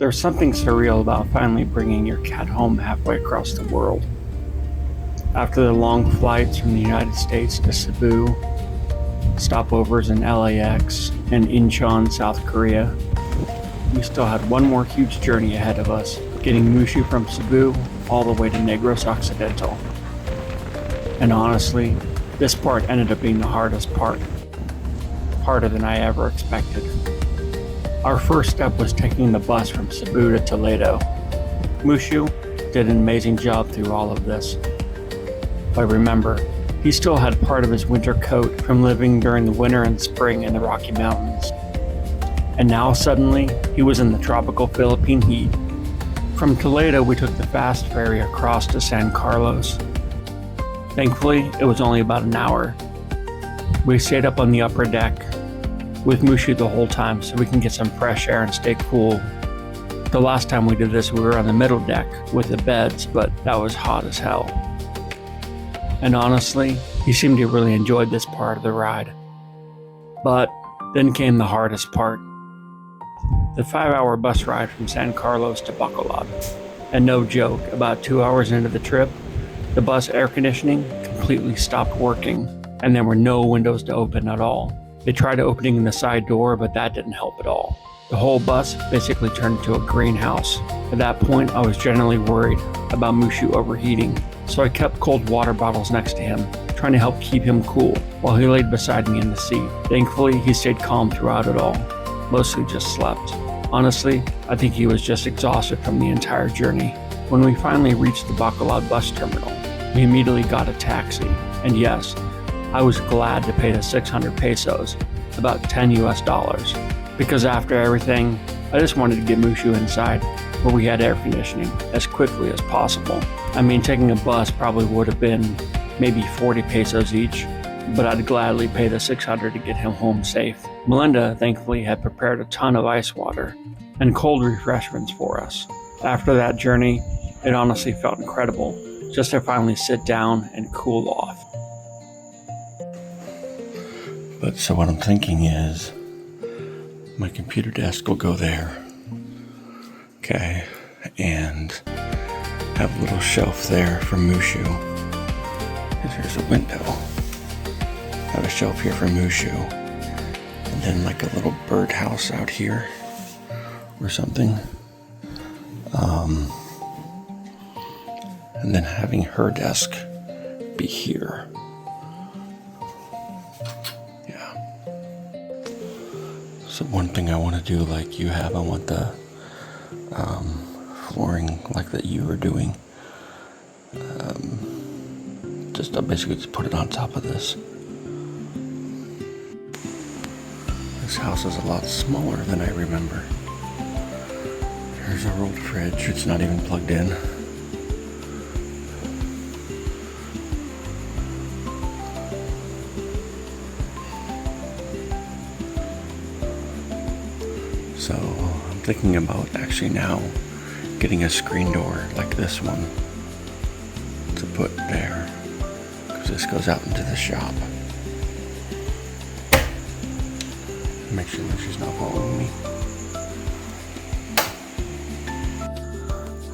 There's something surreal about finally bringing your cat home halfway across the world. After the long flights from the United States to Cebu, stopovers in LAX, and Incheon, South Korea, we still had one more huge journey ahead of us, getting Mushu from Cebu all the way to Negros Occidental. And honestly, this part ended up being the hardest part. Harder than I ever expected. Our first step was taking the bus from Cebu to Toledo. Mushu did an amazing job through all of this. But remember, he still had part of his winter coat from living during the winter and spring in the Rocky Mountains. And now suddenly, he was in the tropical Philippine heat. From Toledo, we took the fast ferry across to San Carlos. Thankfully, it was only about an hour. We stayed up on the upper deck with Mushu the whole time so we can get some fresh air and stay cool. The last time we did this, we were on the middle deck with the beds, but that was hot as hell. And honestly, he seemed to really enjoy this part of the ride. But then came the hardest part. The 5-hour bus ride from San Carlos to Bacolod. And no joke, about 2 hours into the trip, the bus air conditioning completely stopped working, and there were no windows to open at all. They tried opening the side door, but that didn't help at all. The whole bus basically turned into a greenhouse. At that point, I was generally worried about Mushu overheating, so I kept cold water bottles next to him, trying to help keep him cool while he laid beside me in the seat. Thankfully, he stayed calm throughout it all, mostly just slept. Honestly, I think he was just exhausted from the entire journey. When we finally reached the Bacolod bus terminal, we immediately got a taxi, and yes, I was glad to pay the 600 pesos, about $10 US, because after everything, I just wanted to get Mushu inside where we had air conditioning as quickly as possible. I mean, taking a bus probably would have been maybe 40 pesos each, but I'd gladly pay the 600 to get him home safe. Melinda, thankfully, had prepared a ton of ice water and cold refreshments for us. After that journey, it honestly felt incredible just to finally sit down and cool off. But so what I'm thinking is, my computer desk will go there. Okay, and have a little shelf there for Mushu. There's a window. Have a shelf here for Mushu. And then like a little birdhouse out here or something. And then having her desk be here. Yeah. So one thing I want to do like you have, I want the flooring like that you were doing. I'll basically just put it on top of this. This house is a lot smaller than I remember. Here's our old fridge. It's not even plugged in. So I'm thinking about actually now getting a screen door like this one to put there, because this goes out into the shop. Make sure that she's not following me.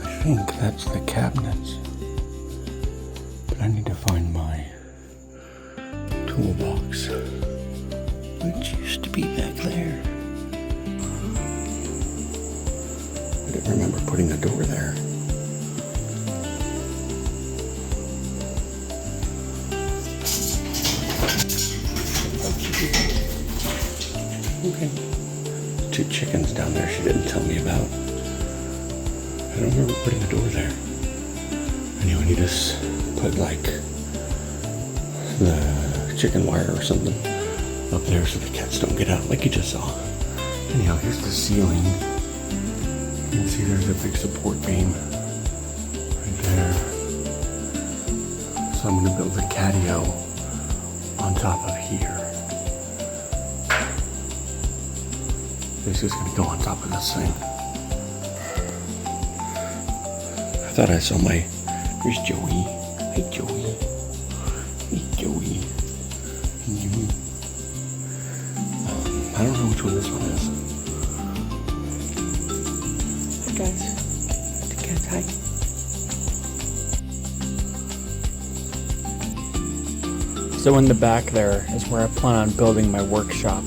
I think that's the cabinets, but I need to find my toolbox, which used to be back there. I didn't remember putting a door there. Okay. 2 chickens down there she didn't tell me about. I don't remember putting a door there. Anyway, I need to put like the chicken wire or something up there so the cats don't get out like you just saw. Anyhow, here's the ceiling. You can see there's a big support beam right there. So I'm going to build a catio on top of here. This is going to go on top of this thing. I thought I saw my... Here's Joey. Hi, Joey. Hey, Joey. Joey. I don't know which one this one is. guys. The cat's hi. So in the back there is where I plan on building my workshop.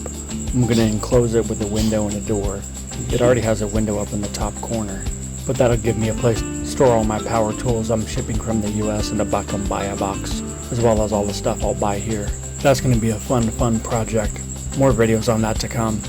I'm going to enclose it with a window and a door. It already has a window up in the top corner, but that'll give me a place to store all my power tools I'm shipping from the US in a Bacolod box, as well as all the stuff I'll buy here. That's going to be a fun project. More videos on that to come.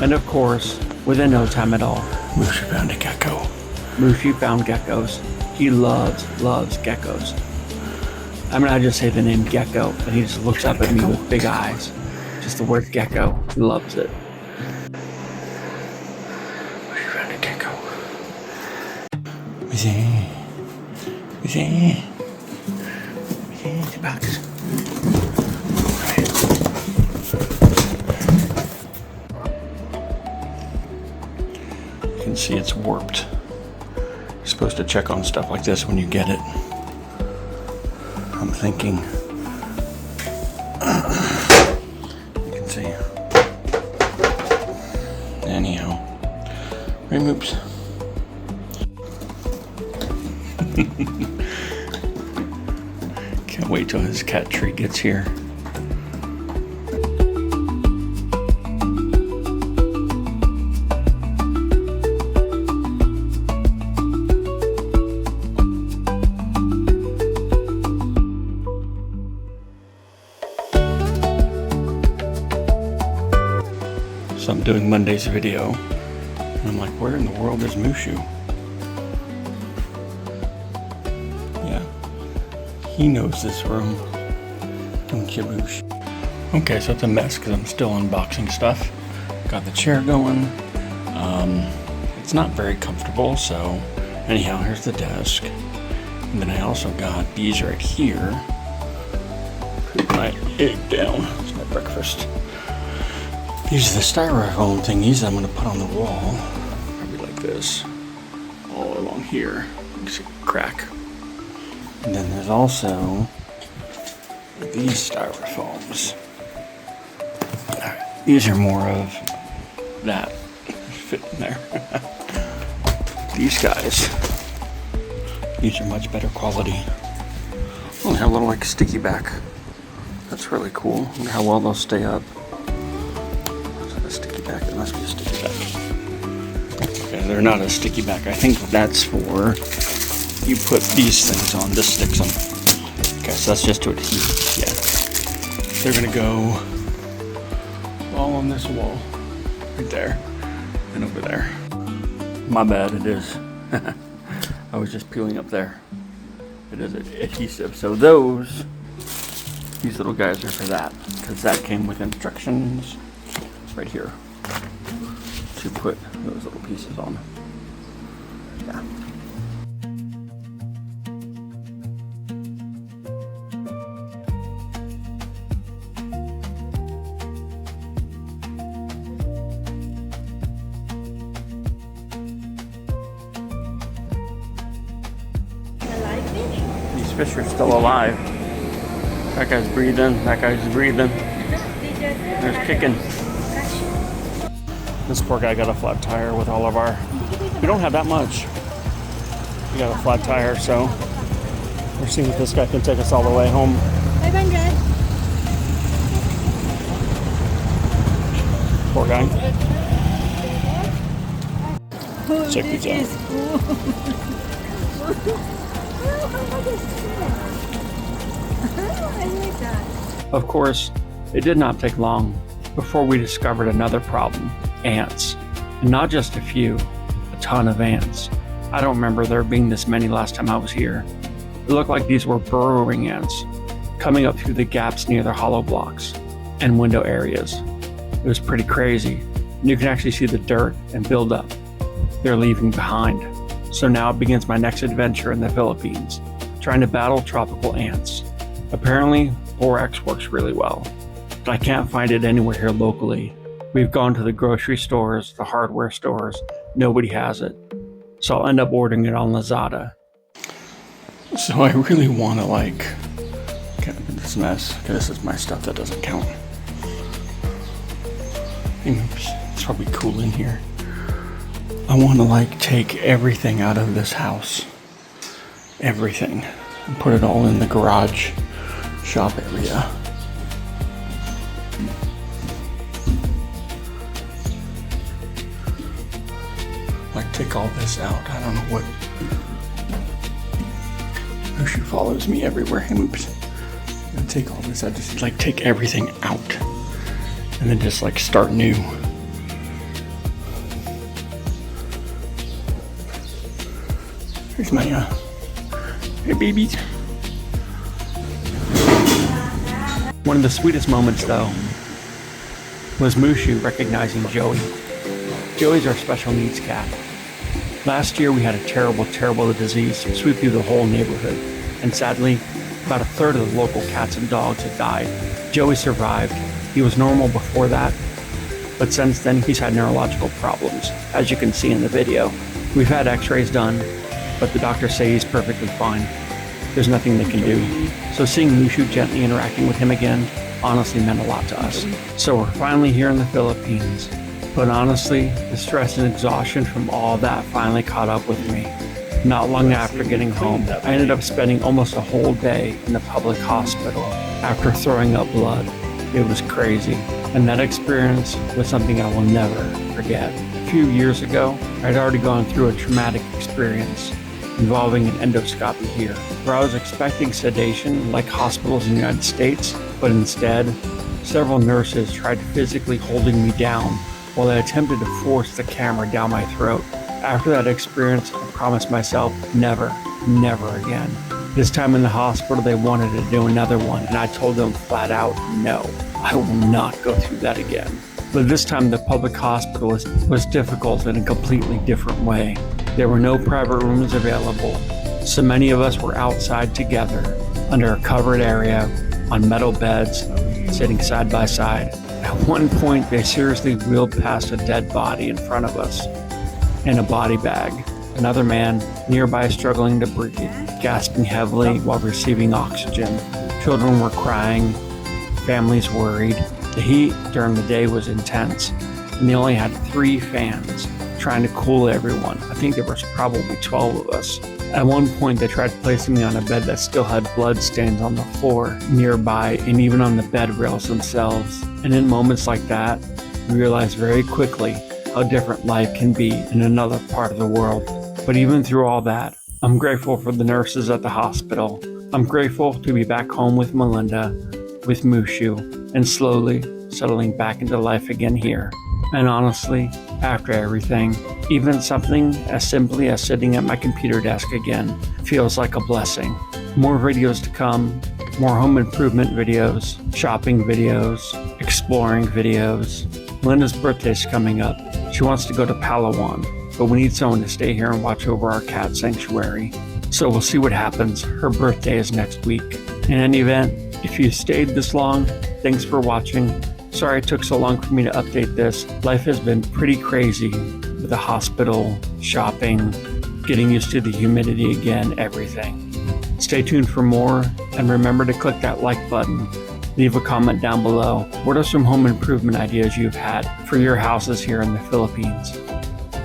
And of course, within no time at all, Mushu found a gecko. Mushu found geckos. He loves geckos. I mean, I just say the name gecko, and he just looks up at me with big eyes. Just the word gecko. He loves it. Mushu found a gecko. The box. You can see it's warped. You're supposed to check on stuff like this when you get it. I'm thinking. You can see. Anyhow. Oops. Can't wait till his cat treat gets here. So I'm doing Monday's video, and I'm like, where in the world is Mushu? Yeah, he knows this room. Kaboosh. Okay, so it's a mess because I'm still unboxing stuff. Got the chair going. It's not very comfortable, so anyhow, here's the desk. And then I also got these right here. Put my egg down. It's my breakfast. These are the styrofoam thingies I'm going to put on the wall. Probably like this. All along here. You can see a crack. And then there's also these styrofoams. These are more of that. Fit in there. These guys. These are much better quality. Oh, they have a little like sticky back. That's really cool. I wonder how well they'll stay up. Back. It must be a sticky back. Okay, they're not a sticky back. I think that's for you put these things on. This sticks them. Okay, so that's just to adhere. Yeah. They're gonna go all on this wall. Right there. And over there. My bad, it is. I was just peeling up there. It is adhesive. So these little guys are for that. Because that came with instructions right here. To put those little pieces on. Yeah. These fish are still alive. That guy's breathing. That guy's breathing. There's kicking. This poor guy got a flat tire with all of our... We don't have that much. We got a flat tire, so we're seeing if this guy can take us all the way home. 500. Poor guy. Check these out. Of course, it did not take long before we discovered another problem. Ants. And not just a few, a ton of ants. I don't remember there being this many last time I was here. It looked like these were burrowing ants, coming up through the gaps near their hollow blocks and window areas. It was pretty crazy, and you can actually see the dirt and buildup they're leaving behind. So now it begins my next adventure in the Philippines, trying to battle tropical ants. Apparently, borax works really well, but I can't find it anywhere here locally, We've gone to the grocery stores, the hardware stores. Nobody has it. So I'll end up ordering it on Lazada. So I really want to kind of this mess. Okay, this is my stuff that doesn't count. Oops, it's probably cool in here. I want to take everything out of this house. Everything. And put it all in the garage shop area. Take all this out. I don't know what. Mushu follows me everywhere. Oops. I'm gonna take all this out. Just take everything out. And then just start new. Here's my hey babies. One of the sweetest moments though was Mushu recognizing Joey. Joey's our special needs cat. Last year we had a terrible disease sweep through the whole neighborhood, and sadly, about a third of the local cats and dogs had died. Joey survived. He was normal before that, but since then he's had neurological problems, as you can see in the video. We've had x-rays done, but the doctors say he's perfectly fine. There's nothing they can do. So seeing Mushu gently interacting with him again honestly meant a lot to us. So we're finally here in the Philippines. But honestly, the stress and exhaustion from all that finally caught up with me. Not long after getting home, I ended up spending almost a whole day in the public hospital after throwing up blood. It was crazy, and that experience was something I will never forget. A few years ago, I'd already gone through a traumatic experience involving an endoscopy here, where I was expecting sedation like hospitals in the United States, but instead, several nurses tried physically holding me down while I attempted to force the camera down my throat. After that experience, I promised myself never again. This time in the hospital, they wanted to do another one, and I told them flat out, no, I will not go through that again. But this time the public hospital was difficult in a completely different way. There were no private rooms available, so many of us were outside together, under a covered area, on metal beds, sitting side by side. At one point, they seriously wheeled past a dead body in front of us, in a body bag. Another man nearby struggling to breathe, gasping heavily while receiving oxygen. Children were crying, families worried. The heat during the day was intense, and they only had 3 fans trying to cool everyone. I think there was probably 12 of us. At one point, they tried placing me on a bed that still had blood stains on the floor nearby and even on the bed rails themselves. And in moments like that, you realize very quickly how different life can be in another part of the world. But even through all that, I'm grateful for the nurses at the hospital. I'm grateful to be back home with Melinda, with Mushu, and slowly settling back into life again here. And honestly, after everything, even something as simply as sitting at my computer desk again feels like a blessing. More videos to come, more home improvement videos, shopping videos, exploring videos. Melinda's birthday's coming up. She wants to go to Palawan, but we need someone to stay here and watch over our cat sanctuary. So we'll see what happens. Her birthday is next week. In any event, if you stayed this long, thanks for watching. Sorry it took so long for me to update this. Life has been pretty crazy with the hospital, shopping, getting used to the humidity again, everything. Stay tuned for more, and remember to click that like button. Leave a comment down below. What are some home improvement ideas you've had for your houses here in the Philippines?